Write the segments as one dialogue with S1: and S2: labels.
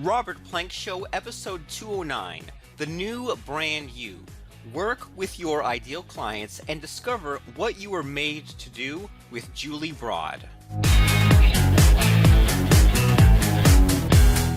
S1: Robert Plank Show, episode 209, The New Brand You. Work with your ideal clients and discover what you were made to do with Julie Broad.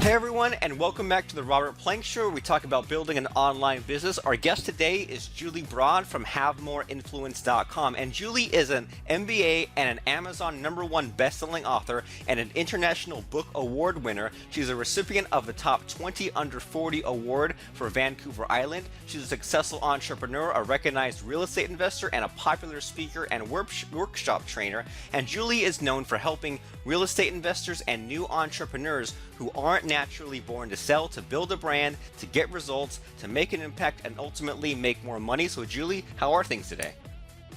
S1: Hey everyone, and welcome back to the Robert Plank Show, where we talk about building an online business. Our guest today is Julie Broad from HaveMoreInfluence.com, and Julie is an MBA and an Amazon #1 best-selling author and an International Book Award winner. She's a recipient of the Top 20 Under 40 Award for Vancouver Island. She's a successful entrepreneur, a recognized real estate investor, and a popular speaker and workshop trainer. And Julie is known for helping real estate investors and new entrepreneurs who aren't naturally born to sell, to build a brand, to get results, to make an impact, and ultimately make more money. So Julie, how are things today?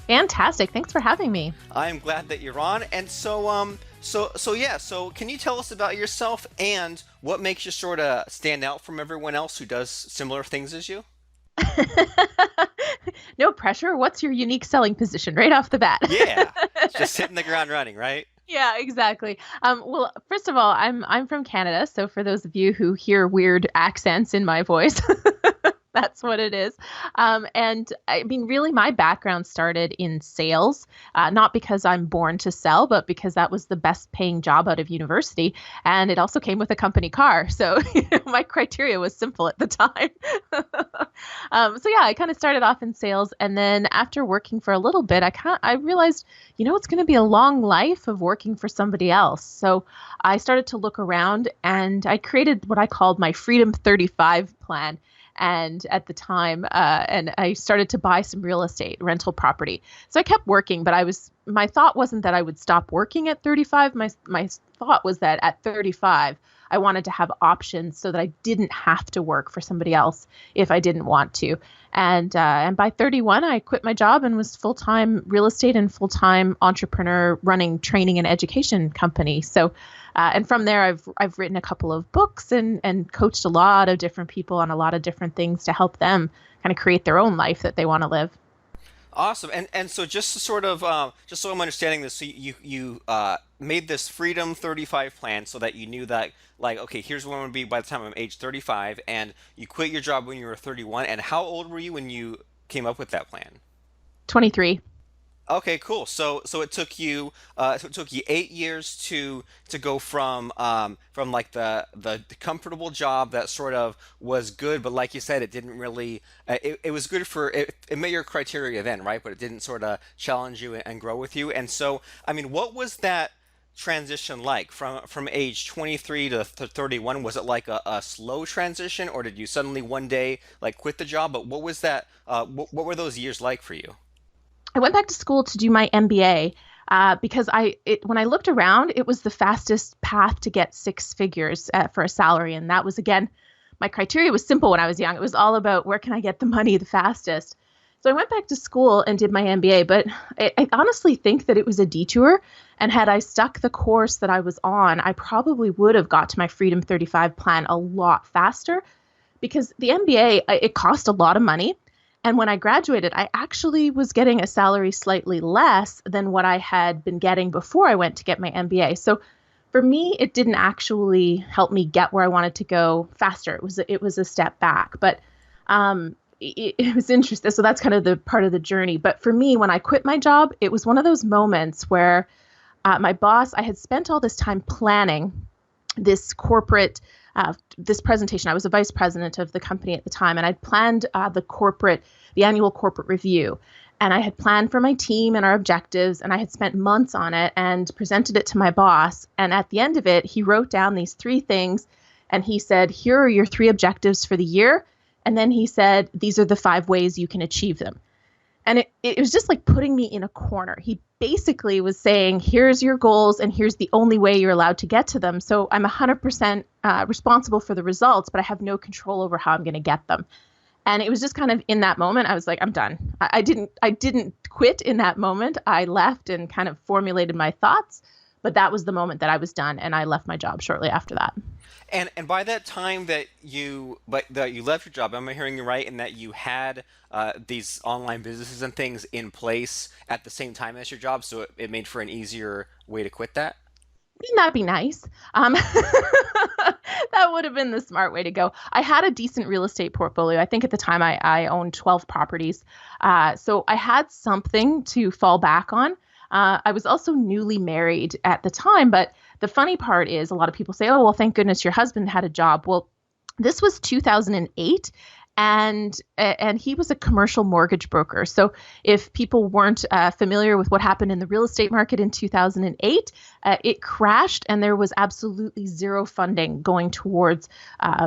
S2: Fantastic. Thanks for having me.
S1: I'm glad that you're on. And so can you tell us about yourself and what makes you sort of stand out from everyone else who does similar things as you?
S2: No pressure. What's your unique selling position right off the bat?
S1: Yeah, just hitting the ground running, right?
S2: Yeah, exactly. Well, first of all, I'm from Canada, so for those of you who hear weird accents in my voice, that's what it is. And I mean, really, my background started in sales, not because I'm born to sell, but because that was the best paying job out of university. And it also came with a company car. So my criteria was simple at the time. I kind of started off in sales. And then after working for a little bit, I realized, it's going to be a long life of working for somebody else. So I started to look around and I created what I called my Freedom 35 plan. And at the time, and I started to buy some real estate, rental property. So I kept working, but my thought wasn't that I would stop working at 35. My thought was that at 35, I wanted to have options so that I didn't have to work for somebody else if I didn't want to. And by 31, I quit my job and was full-time real estate and full-time entrepreneur running training and education company. So, and from there, I've written a couple of books and coached a lot of different people on a lot of different things to help them kind of create their own life that they want to live.
S1: Awesome. And so just to sort of, just so I'm understanding this, so you made this Freedom 35 plan so that you knew that, like, okay, here's where I'm going to be by the time I'm age 35, and you quit your job when you were 31. And how old were you when you came up with that plan?
S2: 23.
S1: Okay, cool. So it took you 8 years to go from like the comfortable job that sort of was good, but like you said, it didn't really it was good for it met your criteria then, right? But it didn't sort of challenge you and grow with you. And so, I mean, what was that transition like from age 23 to 31? Was it like a slow transition, or did you suddenly one day like quit the job? But what was that? What were those years like for you?
S2: I went back to school to do my MBA because when I looked around, it was the fastest path to get six figures for a salary. And that was, again, my criteria was simple when I was young. It was all about where can I get the money the fastest. So I went back to school and did my MBA, but I honestly think that it was a detour. And had I stuck the course that I was on, I probably would have got to my Freedom 35 plan a lot faster, because the MBA, it cost a lot of money. And when I graduated, I actually was getting a salary slightly less than what I had been getting before I went to get my MBA. So for me, it didn't actually help me get where I wanted to go faster. It was a step back, but it was interesting. So that's kind of the part of the journey. But for me, when I quit my job, it was one of those moments where my boss, I had spent all this time planning this corporate this presentation. I was a vice president of the company at the time, and I'd planned the annual corporate review. And I had planned for my team and our objectives, and I had spent months on it and presented it to my boss. And at the end of it, he wrote down these 3 things, and he said, here are your 3 objectives for the year. And then he said, these are the 5 ways you can achieve them. And it was just like putting me in a corner. He basically was saying, here's your goals and here's the only way you're allowed to get to them. So I'm 100% responsible for the results, but I have no control over how I'm going to get them. And it was just kind of in that moment, I was like, I'm done. I didn't quit in that moment. I left and kind of formulated my thoughts, but that was the moment that I was done, and I left my job shortly after that.
S1: And by that time that you left your job, am I hearing you right in that you had these online businesses and things in place at the same time as your job, so it made for an easier way to quit that?
S2: Wouldn't that be nice? That would have been the smart way to go. I had a decent real estate portfolio. I think at the time I owned 12 properties. So I had something to fall back on. I was also newly married at the time. But the funny part is a lot of people say, oh, well, thank goodness your husband had a job. Well, this was 2008. And he was a commercial mortgage broker. So if people weren't familiar with what happened in the real estate market in 2008, it crashed and there was absolutely zero funding going towards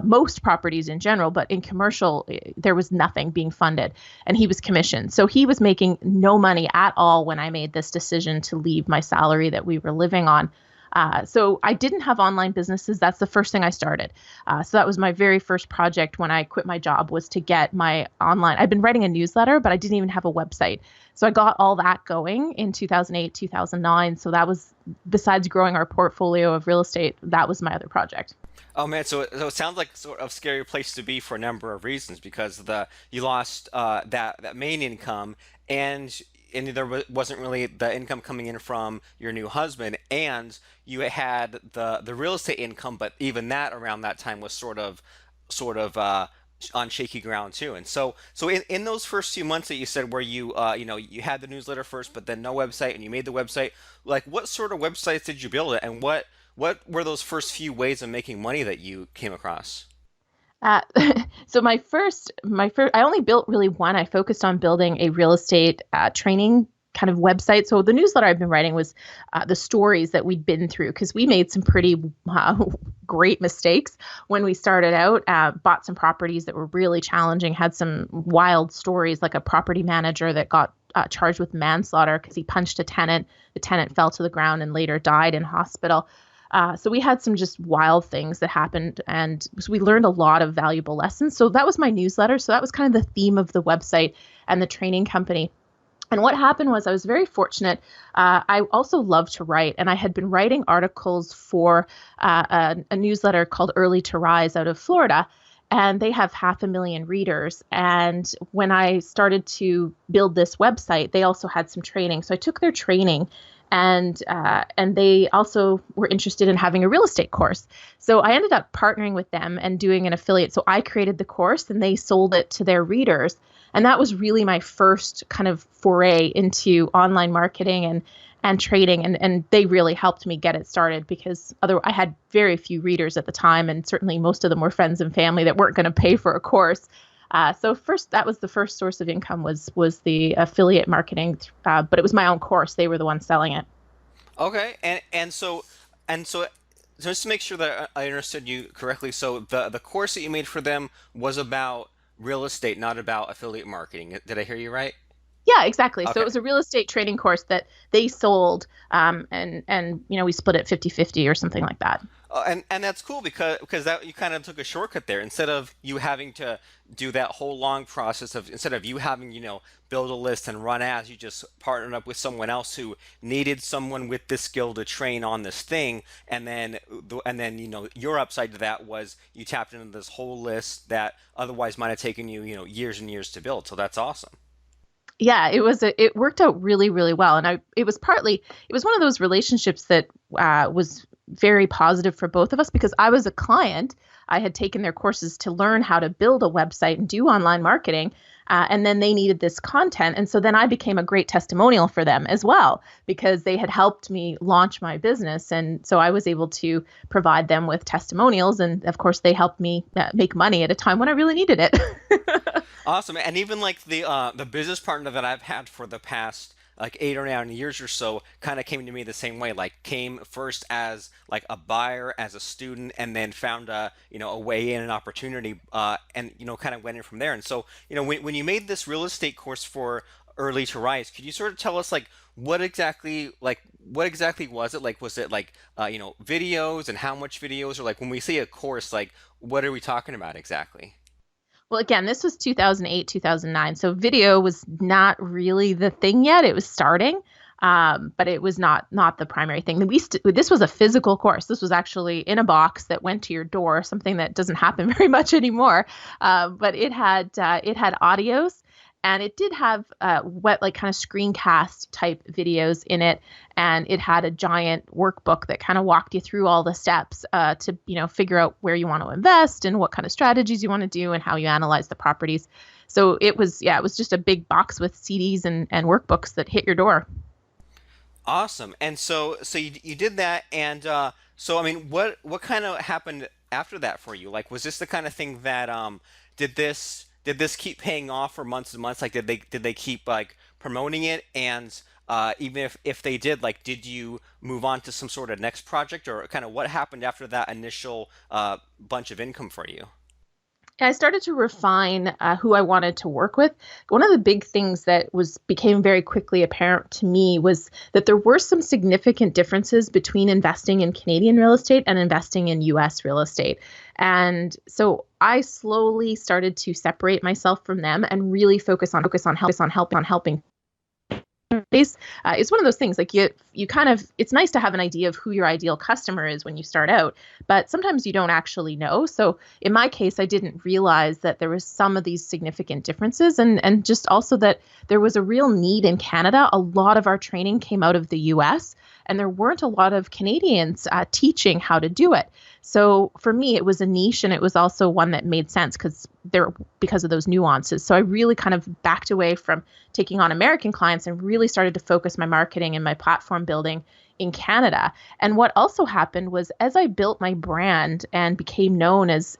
S2: most properties in general. But in commercial, there was nothing being funded and he was commissioned. So he was making no money at all when I made this decision to leave my salary that we were living on. So I didn't have online businesses. That's the first thing I started. So that was my very first project when I quit my job, was to get my online. I'd been writing a newsletter, but I didn't even have a website. So I got all that going in 2008, 2009. So that was, besides growing our portfolio of real estate, that was my other project.
S1: Oh man, so it sounds like sort of scary place to be for a number of reasons because you lost that main income and there wasn't really the income coming in from your new husband, and you had the real estate income, but even that around that time was sort of on shaky ground too. And so in those first few months that you said where you had the newsletter first, but then no website, and you made the website, like what sort of websites did you build, and what were those first few ways of making money that you came across?
S2: Uh, so I only built really one. I focused on building a real estate training kind of website. So the newsletter I've been writing was the stories that we'd been through, because we made some pretty great mistakes when we started out, bought some properties that were really challenging, had some wild stories, like a property manager that got charged with manslaughter because he punched a tenant. The tenant fell to the ground and later died in hospital. So we had some just wild things that happened, and so we learned a lot of valuable lessons. So that was my newsletter. So that was kind of the theme of the website and the training company. And what happened was I was very fortunate. I also love to write, and I had been writing articles for a newsletter called Early to Rise out of Florida, and they have 500,000 readers. And when I started to build this website, they also had some training. So I took their training, and they also were interested in having a real estate course. So I ended up partnering with them and doing an affiliate. So I created the course and they sold it to their readers. And that was really my first kind of foray into online marketing and trading. And they really helped me get it started, because I had very few readers at the time. And certainly most of them were friends and family that weren't going to pay for a course. So first, that was the first source of income was the affiliate marketing, but it was my own course. They were the ones selling it.
S1: Okay, and so just to make sure that I understood you correctly, so the course that you made for them was about real estate, not about affiliate marketing. Did I hear you right?
S2: Yeah, exactly. So it
S1: Okay.
S2: was a real estate trading course that they sold, and we split it 50-50 or something like that.
S1: And that's cool because that you kind of took a shortcut there instead of you having to do that whole long process of instead of you having build a list and run ads, you just partnered up with someone else who needed someone with this skill to train on this thing, and then your upside to that was you tapped into this whole list that otherwise might have taken you years and years to build. So that's awesome.
S2: Yeah, it worked out really, really well. And it was one of those relationships that was very positive for both of us, because I was a client. I had taken their courses to learn how to build a website and do online marketing. And then they needed this content. And so then I became a great testimonial for them as well, because they had helped me launch my business. And so I was able to provide them with testimonials. And of course, they helped me make money at a time when I really needed it.
S1: Awesome. And even like the business partner that I've had for the past like 8 or 9 years or so kind of came to me the same way, like came first as like a buyer, as a student, and then found a way in, an opportunity, and kind of went in from there. And so when you made this real estate course for Early to Rise, could you sort of tell us like what exactly was it? Like was it like videos, and how much videos, or like when we say a course, like what are we talking about exactly?
S2: Well, again, this was 2008, 2009. So video was not really the thing yet. It was starting, but it was not the primary thing. This was a physical course. This was actually in a box that went to your door, something that doesn't happen very much anymore. But it had audios And it did have what like kind of screencast type videos in it, and it had a giant workbook that kind of walked you through all the steps to figure out where you want to invest and what kind of strategies you want to do and how you analyze the properties. So it was just a big box with CDs and workbooks that hit your door.
S1: Awesome. And so you did that, and so I mean, what kind of happened after that for you? Like, was this the kind of thing that did this keep paying off for months and months? Like, did they keep like promoting it? And even if they did, like, did you move on to some sort of next project, or kind of what happened after that initial bunch of income for you?
S2: I started to refine who I wanted to work with. One of the big things that became very quickly apparent to me was that there were some significant differences between investing in Canadian real estate and investing in US real estate. And so I slowly started to separate myself from them and really focus on helping base. It's one of those things like you kind of, it's nice to have an idea of who your ideal customer is when you start out, but sometimes you don't actually know. So in my case, I didn't realize that there was some of these significant differences, and just also that there was a real need in Canada. A lot of our training came out of the US, and there weren't a lot of Canadians teaching how to do it. So for me, it was a niche, and it was also one that made sense because of those nuances. So I really kind of backed away from taking on American clients and really started to focus my marketing and my platform building in Canada. And what also happened was, as I built my brand and became known as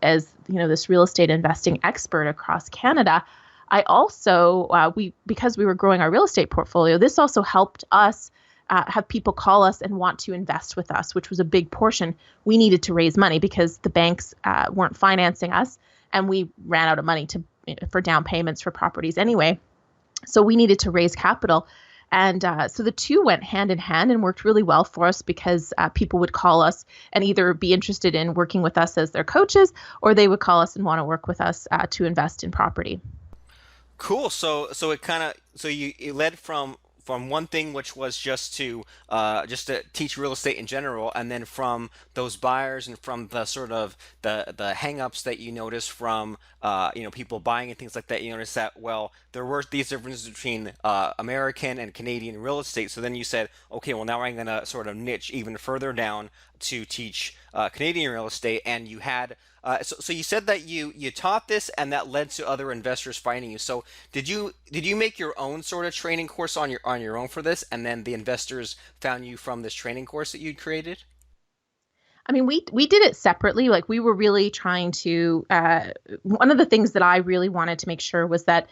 S2: this real estate investing expert across Canada, I also because we were growing our real estate portfolio, this also helped us have people call us and want to invest with us, which was a big portion. We needed to raise money because the banks weren't financing us, and we ran out of money for down payments for properties anyway. So we needed to raise capital. And so the two went hand in hand and worked really well for us because people would call us and either be interested in working with us as their coaches, or they would call us and want to work with us to invest in property.
S1: Cool. So it kind of so you led from one thing, which was just to teach real estate in general, and then from those buyers and from the sort of the hangups that you noticed from people buying and things like that, you noticed that, well, there were these differences between American and Canadian real estate. So then you said, okay, well, now I'm going to sort of niche even further down to teach Canadian real estate. And you had so you said that you taught this, and that led to other investors finding you. So did you make your own sort of training course on your own for this, and then the investors found you from this training course that you'd created?
S2: I mean, we did it separately. Like, we were really trying to. One of the things that I really wanted to make sure was that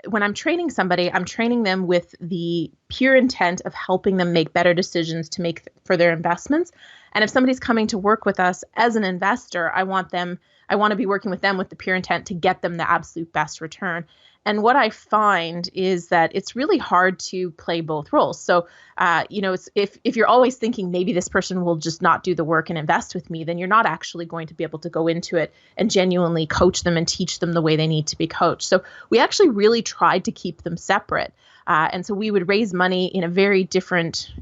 S2: when I'm training somebody, I'm training them with the pure intent of helping them make better decisions to make for their investments. And if somebody's coming to work with us as an investor, I want to be working with them with the pure intent to get them the absolute best return. And what I find is that it's really hard to play both roles. So, it's, if you're always thinking maybe this person will just not do the work and invest with me, then you're not actually going to be able to go into it and genuinely coach them and teach them the way they need to be coached. So we actually really tried to keep them separate. And so we would raise money in a very different,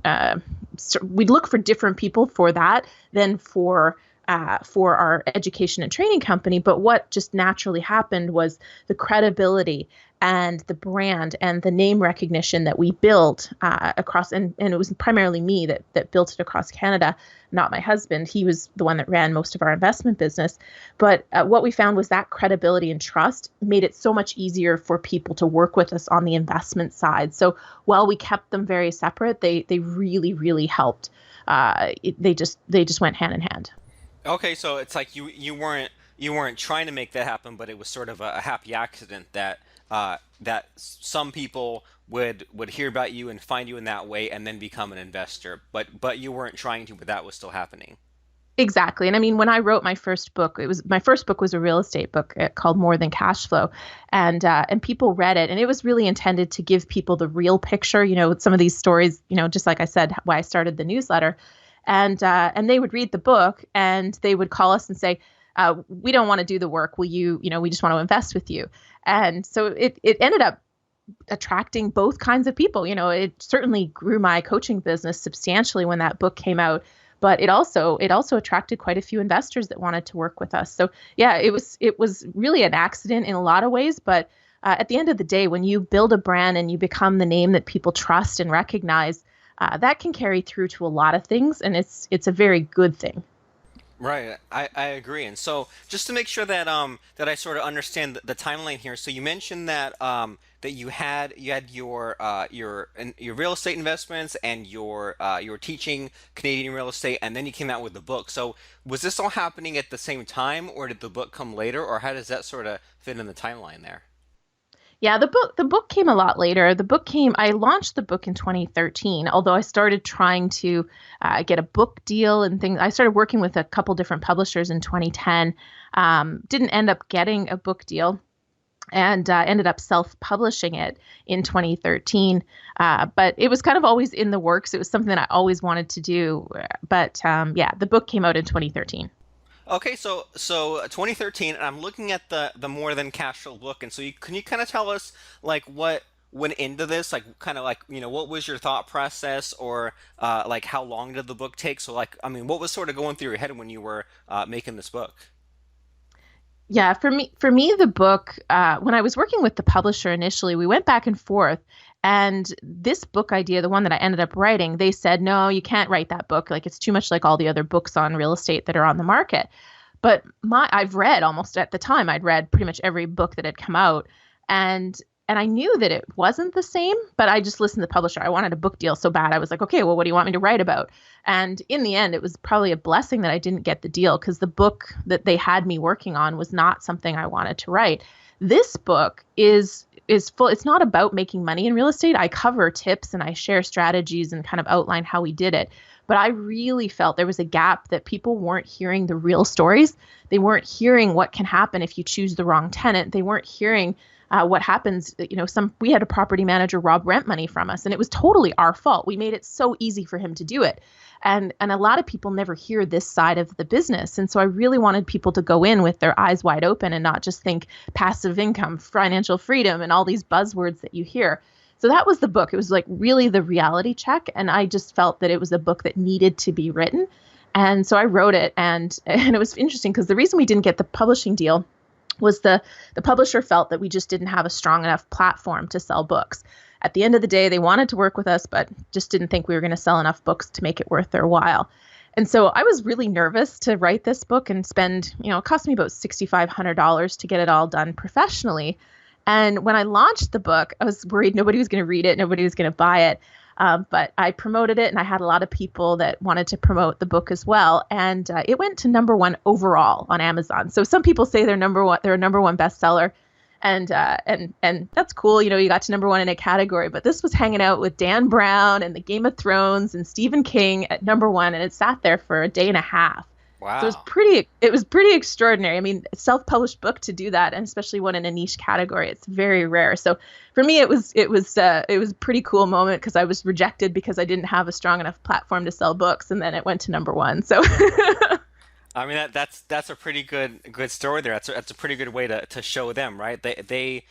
S2: we'd look for different people for that than for our education and training company. But what just naturally happened was the credibility and the brand and the name recognition that we built across, and it was primarily me that built it across Canada, not my husband. He was the one that ran most of our investment business. But what we found was that credibility and trust made it so much easier for people to work with us on the investment side. So while we kept them very separate, they really, really helped. They just went hand in hand.
S1: Okay, so it's like you weren't trying to make that happen, but it was sort of a happy accident that some people would hear about you and find you in that way and then become an investor. But you weren't trying to, but that was still happening.
S2: Exactly. And I mean, when I wrote my first book, my first book was a real estate book called More Than Cash Flow. And people read it, and it was really intended to give people the real picture, some of these stories, just like I said, why I started the newsletter. And they would read the book, and they would call us and say, we don't want to do the work. Will you, we just want to invest with you. And so it ended up attracting both kinds of people. It certainly grew my coaching business substantially when that book came out, but it also attracted quite a few investors that wanted to work with us. So yeah, it was really an accident in a lot of ways, but at the end of the day, when you build a brand and you become the name that people trust and recognize, that can carry through to a lot of things, and it's a very good thing.
S1: Right, I agree. And so just to make sure that that I sort of understand the timeline here, so you mentioned that that you had your real estate investments and your teaching Canadian real estate, and then you came out with the book. So was this all happening at the same time, or did the book come later, or how does that sort of fit in the timeline there?
S2: Yeah, the book came a lot later. I launched the book in 2013, although I started trying to get a book deal and things. I started working with a couple different publishers in 2010. Didn't end up getting a book deal and ended up self-publishing it in 2013. But it was kind of always in the works. It was something that I always wanted to do. But yeah, the book came out in 2013.
S1: Okay, so 2013, and I'm looking at the More Than Cash Flow book, and so can you kind of tell us like what went into this, like kind of like what was your thought process, or like how long did the book take? So like I mean, what was sort of going through your head when you were making this book?
S2: Yeah, for me, the book, when I was working with the publisher initially, we went back and forth. And this book idea, the one that I ended up writing, they said, no, you can't write that book. Like it's too much like all the other books on real estate that are on the market. But I've read almost at the time, I'd read pretty much every book that had come out. And I knew that it wasn't the same, but I just listened to the publisher. I wanted a book deal so bad. I was like, okay, well, what do you want me to write about? And in the end, it was probably a blessing that I didn't get the deal because the book that they had me working on was not something I wanted to write. This book is full. It's not about making money in real estate. I cover tips and I share strategies and kind of outline how we did it. But I really felt there was a gap that people weren't hearing the real stories. They weren't hearing what can happen if you choose the wrong tenant. They weren't hearing what happens. We had a property manager rob rent money from us, and it was totally our fault. We made it so easy for him to do it. And a lot of people never hear this side of the business. And so I really wanted people to go in with their eyes wide open and not just think passive income, financial freedom, and all these buzzwords that you hear. So that was the book. It was like really the reality check. And I just felt that it was a book that needed to be written. And so I wrote it. And it was interesting because the reason we didn't get the publishing deal was the publisher felt that we just didn't have a strong enough platform to sell books. At the end of the day, they wanted to work with us, but just didn't think we were going to sell enough books to make it worth their while. And so I was really nervous to write this book and spend, it cost me about $6,500 to get it all done professionally. And when I launched the book, I was worried nobody was going to read it, nobody was going to buy it. But I promoted it, and I had a lot of people that wanted to promote the book as well. And it went to number one overall on Amazon. So some people say they're a number one bestseller, and that's cool. You got to number one in a category. But this was hanging out with Dan Brown and the Game of Thrones and Stephen King at number one, and it sat there for a day and a half.
S1: Wow.
S2: So it was pretty extraordinary. I mean, self-published book to do that, and especially one in a niche category, it's very rare. So for me, it was a pretty cool moment because I was rejected because I didn't have a strong enough platform to sell books, and then it went to number one. So
S1: I mean that's a pretty good story there. That's a pretty good way to show them, right? They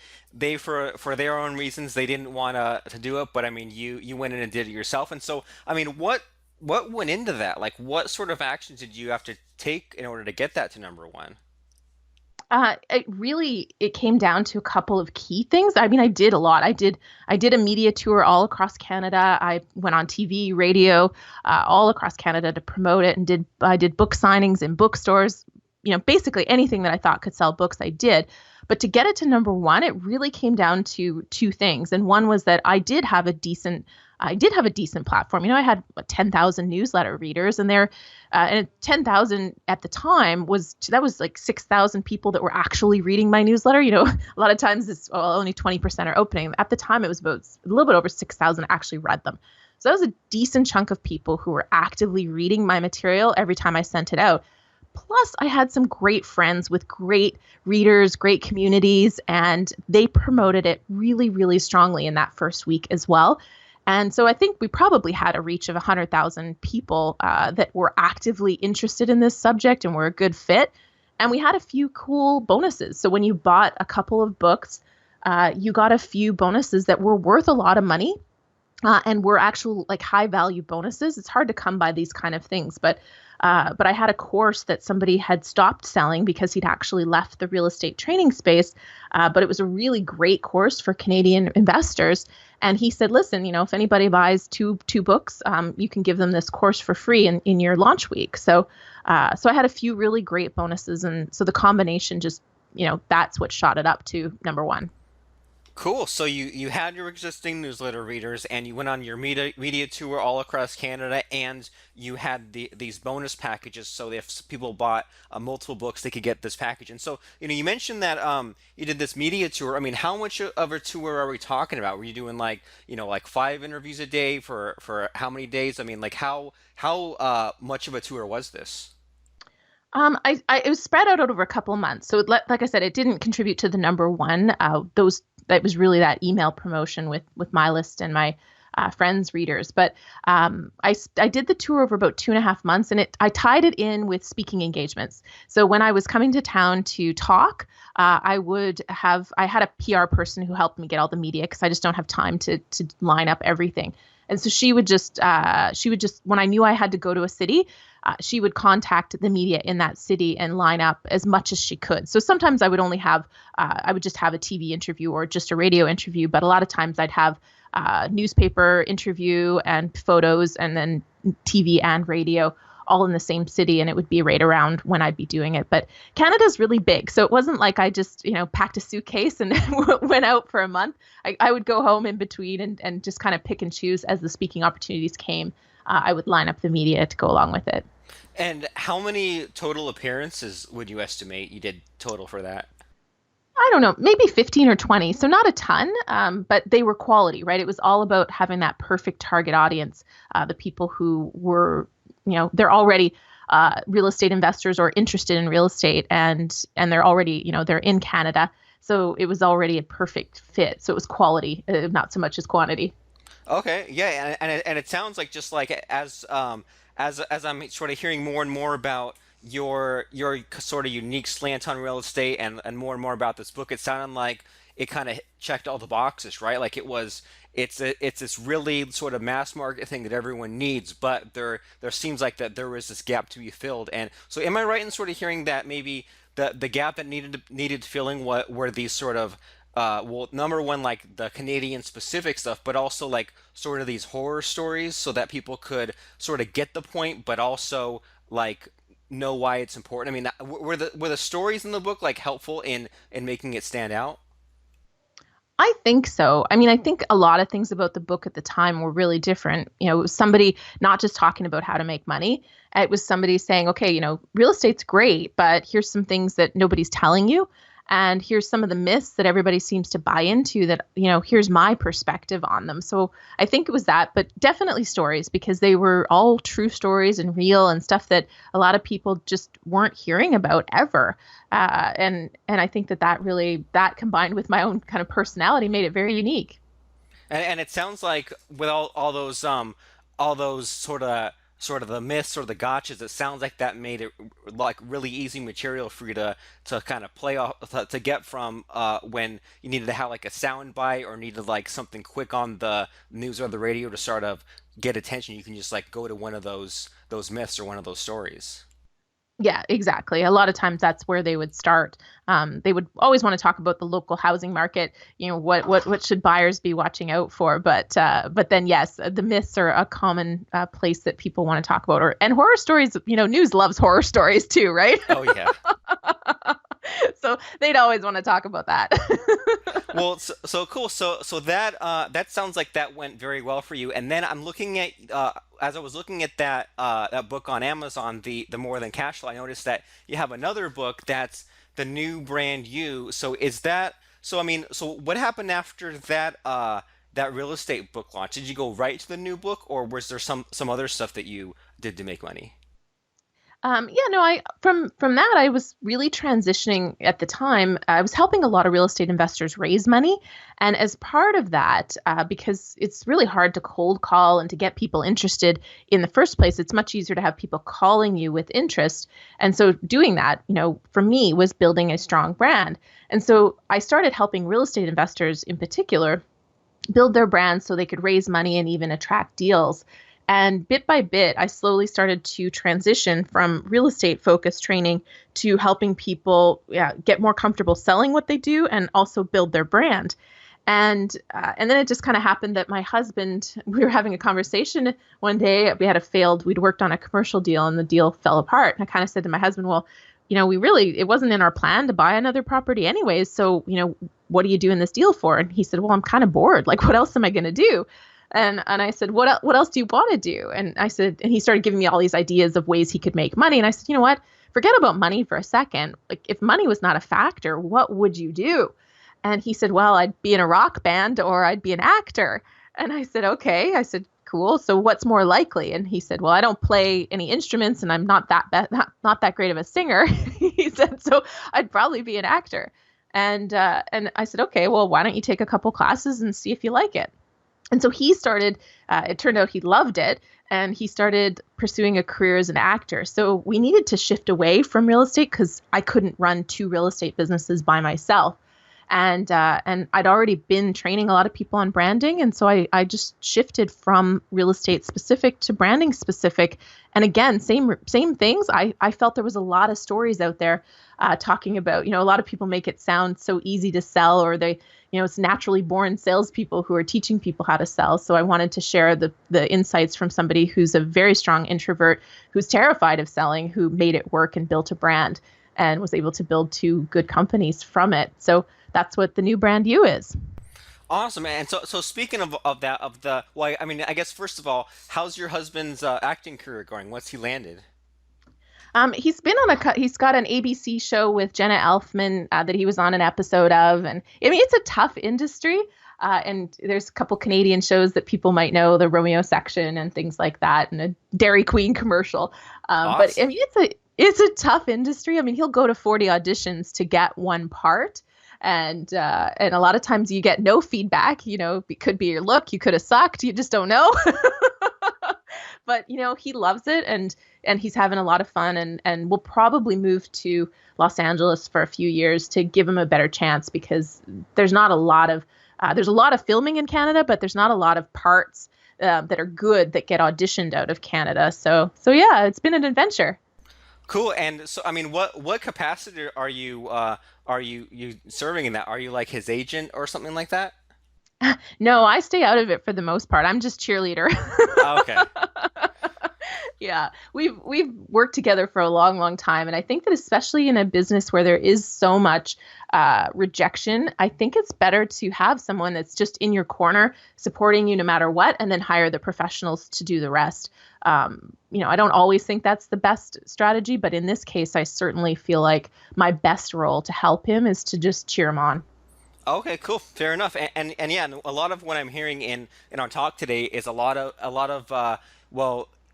S1: for their own reasons they didn't want to do it, but I mean you went in and did it yourself. And so I mean what went into that? Like what sort of actions did you have to take in order to get that to number one?
S2: it came down to a couple of key things. I mean, I did a lot. I did a media tour all across Canada. I went on TV, radio, all across Canada to promote it, and I did book signings in bookstores. Basically anything that I thought could sell books, I did. But to get it to number one, it really came down to two things. And one was that I did have a decent platform. I had 10,000 newsletter readers, and 10,000 at the time was like 6,000 people that were actually reading my newsletter. A lot of times only 20% are opening. At the time, it was about a little bit over 6,000 actually read them. So that was a decent chunk of people who were actively reading my material every time I sent it out. Plus, I had some great friends with great readers, great communities, and they promoted it really, really strongly in that first week as well. And so I think we probably had a reach of 100,000 people that were actively interested in this subject and were a good fit. And we had a few cool bonuses. So when you bought a couple of books, you got a few bonuses that were worth a lot of money. And were actual like high value bonuses. It's hard to come by these kind of things, but But I had a course that somebody had stopped selling because he'd actually left the real estate training space. But it was a really great course for Canadian investors. And he said, listen, if anybody buys two books, you can give them this course for free in your launch week. So I had a few really great bonuses. And so the combination just, that's what shot it up to number one.
S1: Cool. So you had your existing newsletter readers, and you went on your media tour all across Canada, and you had these bonus packages. So if people bought multiple books, they could get this package. And so you mentioned that you did this media tour. I mean, how much of a tour are we talking about? Were you doing like 5 interviews a day for how many days? I mean, like how much of a tour was this?
S2: It was spread out over a couple of months. So like I said, it didn't contribute to the number one. That was really that email promotion with my list and my friends' readers. But I did the tour over about 2.5 months, and I tied it in with speaking engagements. So when I was coming to town to talk, I had a PR person who helped me get all the media because I just don't have time to line up everything. And so she would just when I knew I had to go to a city, she would contact the media in that city and line up as much as she could. So sometimes I would just have a TV interview or just a radio interview, but a lot of times I'd have newspaper interview and photos and then TV and radio all in the same city, and it would be right around when I'd be doing it. But Canada's really big, so it wasn't like I just packed a suitcase and went out for a month. I would go home in between and just kind of pick and choose as the speaking opportunities came. I would line up the media to go along with it.
S1: And how many total appearances would you estimate you did total for that?
S2: I don't know, maybe 15 or 20. So not a ton, but they were quality, right? It was all about having that perfect target audience, the people who were, they're already real estate investors or interested in real estate, and they're already, they're in Canada. So it was already a perfect fit. So it was quality, not so much as quantity.
S1: Okay, yeah, and it sounds like just like as I'm sort of hearing more and more about your sort of unique slant on real estate and more about this book, it sounded like it kind of checked all the boxes, right? Like it's this really sort of mass market thing that everyone needs, but there seems like that there was this gap to be filled. And so am I right in sort of hearing that maybe the gap that needed filling what were these sort of well, number one, like the Canadian specific stuff, but also like sort of these horror stories so that people could sort of get the point, but also like know why it's important. I mean, were the stories in the book like helpful in making it stand out?
S2: I think so. I mean, I think a lot of things about the book at the time were really different. It was somebody not just talking about how to make money. It was somebody saying, okay, real estate's great, but here's some things that nobody's telling you. And here's some of the myths that everybody seems to buy into that, here's my perspective on them. So I think it was that, but definitely stories, because they were all true stories and real and stuff that a lot of people just weren't hearing about ever. And I think that combined with my own kind of personality made it very unique.
S1: And it sounds like with all those sort of the myths or the gotchas, it sounds like that made it like really easy material for you to kind of play off to get from when you needed to have like a sound bite or needed like something quick on the news or the radio to sort of get attention. You can just like go to one of those myths or one of those stories.
S2: Yeah, exactly. A lot of times that's where they would start. They would always want to talk about the local housing market. What should buyers be watching out for? But then yes, the myths are a common place that people want to talk about. And horror stories. News loves horror stories too, right?
S1: Oh yeah.
S2: So they'd always want to talk about that.
S1: Well, so cool. So that sounds like that went very well for you. And then I'm looking at as I was looking at that book on Amazon, the More Than Cash Flow, I noticed that you have another book that's the New Brand You. So is that so? I mean, so what happened after that real estate book launch? Did you go right to the new book, or was there some other stuff that you did to make money?
S2: Yeah, no, from that I was really transitioning at the time. I was helping a lot of real estate investors raise money, and as part of that, because it's really hard to cold call and to get people interested in the first place, it's much easier to have people calling you with interest. And so doing that, for me was building a strong brand. And so I started helping real estate investors in particular build their brands so they could raise money and even attract deals. And bit by bit, I slowly started to transition from real estate focused training to helping people get more comfortable selling what they do and also build their brand. And then it just kind of happened that my husband, we were having a conversation one day. We'd worked on a commercial deal and the deal fell apart. And I kind of said to my husband, well, it wasn't in our plan to buy another property anyways. So, what are you doing this deal for? And he said, well, I'm kind of bored. Like, what else am I going to do? And I said, what else do you want to do? And he started giving me all these ideas of ways he could make money. And I said, you know what? Forget about money for a second. Like, if money was not a factor, what would you do? And he said, well, I'd be in a rock band or I'd be an actor. And I said, okay. I said, cool. So what's more likely? And he said, well, I don't play any instruments and I'm not that great of a singer. He said, so I'd probably be an actor. And I said, okay, well, why don't you take a couple classes and see if you like it? And so he started, it turned out he loved it, and he started pursuing a career as an actor. So we needed to shift away from real estate because I couldn't run 2 real estate businesses by myself. And I'd already been training a lot of people on branding. And so I just shifted from real estate specific to branding specific. And again, same things. I felt there was a lot of stories out there talking about, a lot of people make it sound so easy to sell, or it's naturally born salespeople who are teaching people how to sell. So I wanted to share the insights from somebody who's a very strong introvert, who's terrified of selling, who made it work and built a brand and was able to build 2 good companies from it. So that's what the new brand you is.
S1: Awesome. And so speaking I guess first of all, how's your husband's acting career going? What's he landed?
S2: He's got an ABC show with Jenna Elfman that he was on an episode of. And I mean, it's a tough industry. And there's a couple Canadian shows that people might know, the Romeo Section and things like that, and a Dairy Queen commercial.
S1: Awesome.
S2: But I mean, it's a tough industry. I mean, he'll go to 40 auditions to get one part. And a lot of times you get no feedback. It could be your look. You could have sucked. You just don't know. But, he loves it and he's having a lot of fun and will probably move to Los Angeles for a few years to give him a better chance, because there's a lot of filming in Canada, but there's not a lot of parts that are good that get auditioned out of Canada. So yeah, it's been an adventure.
S1: Cool. And so, I mean, what capacity are you serving in that? Are you like his agent or something like that?
S2: No, I stay out of it for the most part. I'm just cheerleader.
S1: Oh, okay.
S2: Yeah, we've worked together for a long, long time. And I think that especially in a business where there is so much rejection, I think it's better to have someone that's just in your corner, supporting you no matter what, and then hire the professionals to do the rest. I don't always think that's the best strategy, but in this case, I certainly feel like my best role to help him is to just cheer him on.
S1: Okay, cool. Fair enough. And yeah, a lot of what I'm hearing in our talk today is a lot of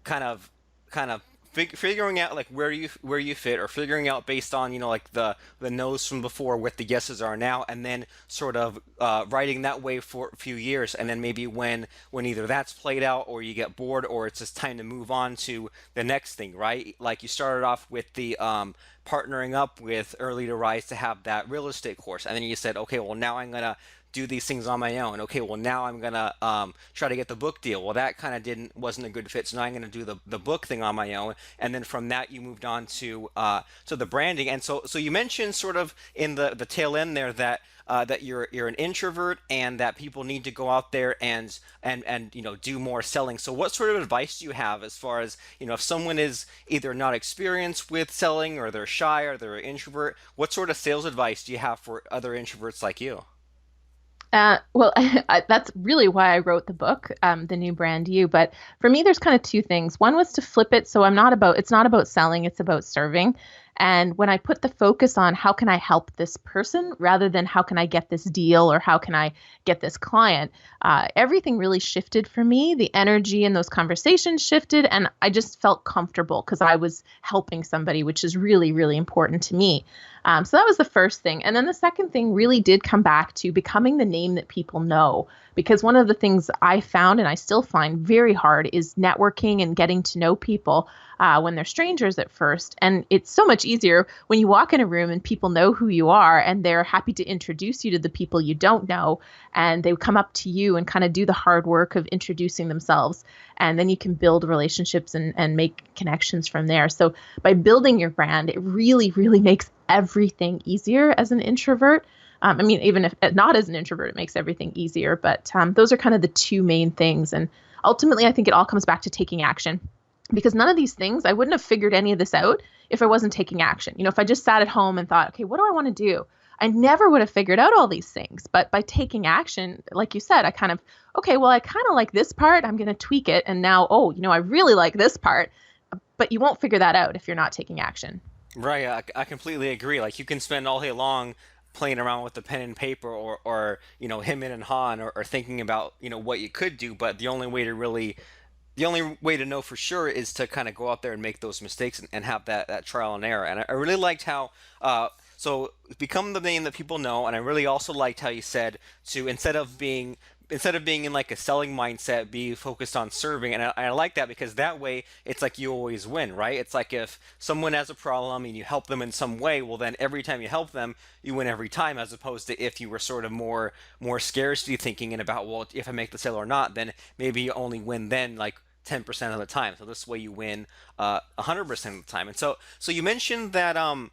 S1: kind of figuring out like where you fit, or figuring out based on like the no's from before what the yeses are now, and then sort of riding that wave for a few years, and then maybe when either that's played out or you get bored or it's just time to move on to the next thing, right? Like you started off with the partnering up with Early to Rise to have that real estate course, and then you said, okay, well now I'm gonna do these things on my own. Okay, well now I'm gonna try to get the book deal. Well, that kind of wasn't a good fit, so now I'm gonna do the book thing on my own. And then from that you moved on to the branding. And so you mentioned sort of in the tail end there that that you're an introvert and that people need to go out there and do more selling. So what sort of advice do you have as far as if someone is either not experienced with selling, or they're shy, or they're an introvert, what sort of sales advice do you have for other introverts like you?
S2: Well, that's really why I wrote the book, The New Brand You. But for me, there's kind of 2 things. One was to flip it. So it's not about selling, it's about serving. And when I put the focus on how can I help this person rather than how can I get this deal or how can I get this client, everything really shifted for me. The energy in those conversations shifted, and I just felt comfortable because I was helping somebody, which is really, really important to me. So that was the first thing. And then the second thing really did come back to becoming the name that people know. Because one of the things I found, and I still find very hard, is networking and getting to know people when they're strangers at first. And it's so much much easier when you walk in a room and people know who you are and they're happy to introduce you to the people you don't know. And they come up to you and kind of do the hard work of introducing themselves. And then you can build relationships and make connections from there. So by building your brand, it really, really makes everything easier as an introvert. I mean, even if not as an introvert, it makes everything easier. But those are kind of the two main things. And ultimately, I think it all comes back to taking action. Because none of these things, I wouldn't have figured any of this out if I wasn't taking action. If I just sat at home and thought, okay, what do I want to do? I never would have figured out all these things. But by taking action, like you said, I kind of like this part. I'm going to tweak it. And now, I really like this part. But you won't figure that out if you're not taking action.
S1: Right, I completely agree. Like you can spend all day long playing around with the pen and paper or him and Han or thinking about what you could do, but the only way to know for sure is to kind of go out there and make those mistakes and have that trial and error. And I really liked how so become the name that people know, and I really also liked how you said to instead of being in like a selling mindset, be focused on serving. And I like that because that way it's like you always win, right? It's like if someone has a problem and you help them in some way, well then every time you help them, you win every time, as opposed to if you were sort of more scarcity thinking and about, well, if I make the sale or not, then maybe you only win then like 10% of the time. So this way you win 100% of the time. And so you mentioned that a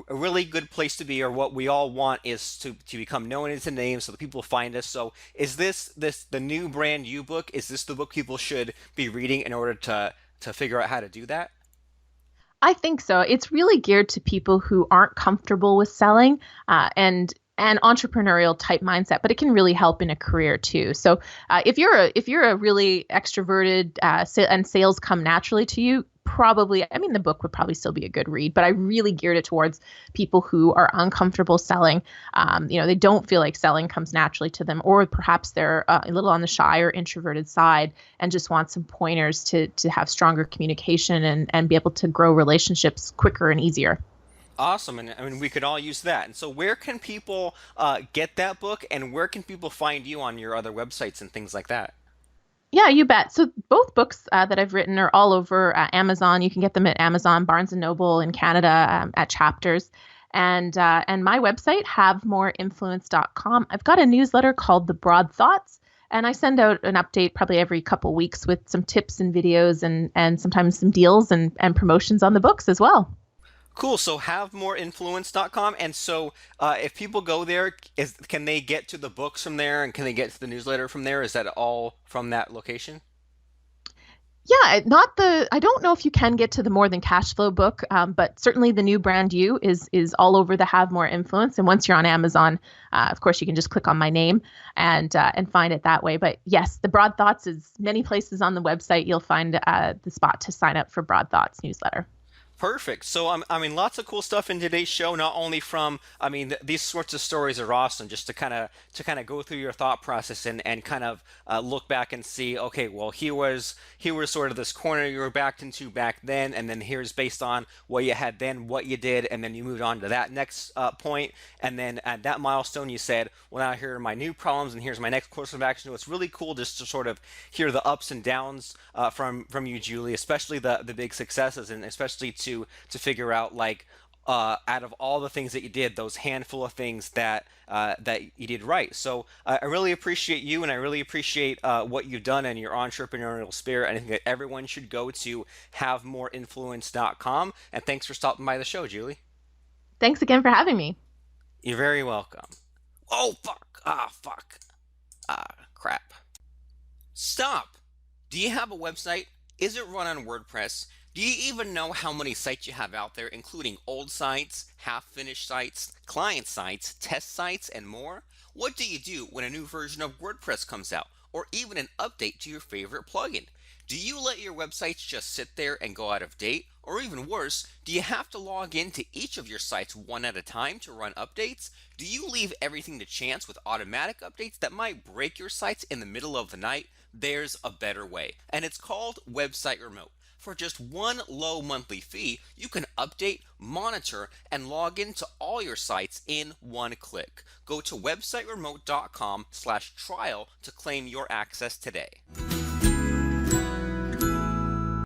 S1: really good place to be, or what we all want, is to become known as a name so that people find us. So is this the new brand you book? Is this the book people should be reading in order to figure out how to do that?
S2: I think so. It's really geared to people who aren't comfortable with selling and an entrepreneurial type mindset, but it can really help in a career too. So if you're a really extroverted and sales come naturally to you, the book would probably still be a good read, but I really geared it towards people who are uncomfortable selling. They don't feel like selling comes naturally to them, or perhaps they're a little on the shy or introverted side and just want some pointers to have stronger communication and be able to grow relationships quicker and easier.
S1: Awesome, and I mean we could all use that. And so where can people get that book, and where can people find you on your other websites and things like that?
S2: Yeah, you bet. So both books that I've written are all over Amazon. You can get them at Amazon, Barnes and Noble in Canada, at Chapters, and my website havemoreinfluence.com. I've got a newsletter called The Broad Thoughts, and I send out an update probably every couple weeks with some tips and videos and sometimes some deals and promotions on the books as well.
S1: Cool. So havemoreinfluence.com. And so if people go there, can they get to the books from there, and can they get to the newsletter from there? Is that all from that location?
S2: Yeah, I don't know if you can get to the More Than Cash Flow book, but certainly the new brand you is all over the Have More Influence. And once you're on Amazon, of course, you can just click on my name and find it that way. But yes, the Broad Thoughts is many places on the website. You'll find the spot to sign up for Broad Thoughts newsletter.
S1: Perfect. So, I mean, lots of cool stuff in today's show. Not only from, these sorts of stories are awesome. Just to kind of go through your thought process and kind of look back and see, okay, well, here was sort of this corner you were backed into back then, and then here's based on what you had then, what you did, and then you moved on to that next point, and then at that milestone, you said, well, now here are my new problems, and here's my next course of action. So it's really cool just to sort of hear the ups and downs from you, Julie, especially the big successes, and especially to figure out, like, out of all the things that you did, those handful of things that you did right. So I really appreciate you, and I really appreciate what you've done and your entrepreneurial spirit. I think that everyone should go to havemoreinfluence.com. And thanks for stopping by the show, Julie.
S2: Thanks again for having me.
S1: You're very welcome. Oh, fuck. Ah, fuck. Ah, crap. Stop. Do you have a website? Is it run on WordPress? Do you even know how many sites you have out there, including old sites, half-finished sites, client sites, test sites, and more? What do you do when a new version of WordPress comes out, or even an update to your favorite plugin? Do you let your websites just sit there and go out of date? Or even worse, do you have to log into each of your sites one at a time to run updates? Do you leave everything to chance with automatic updates that might break your sites in the middle of the night? There's a better way, and it's called Website Remote. For just one low monthly fee, you can update, monitor, and log into all your sites in one click. Go to websiteremote.com/trial to claim your access today.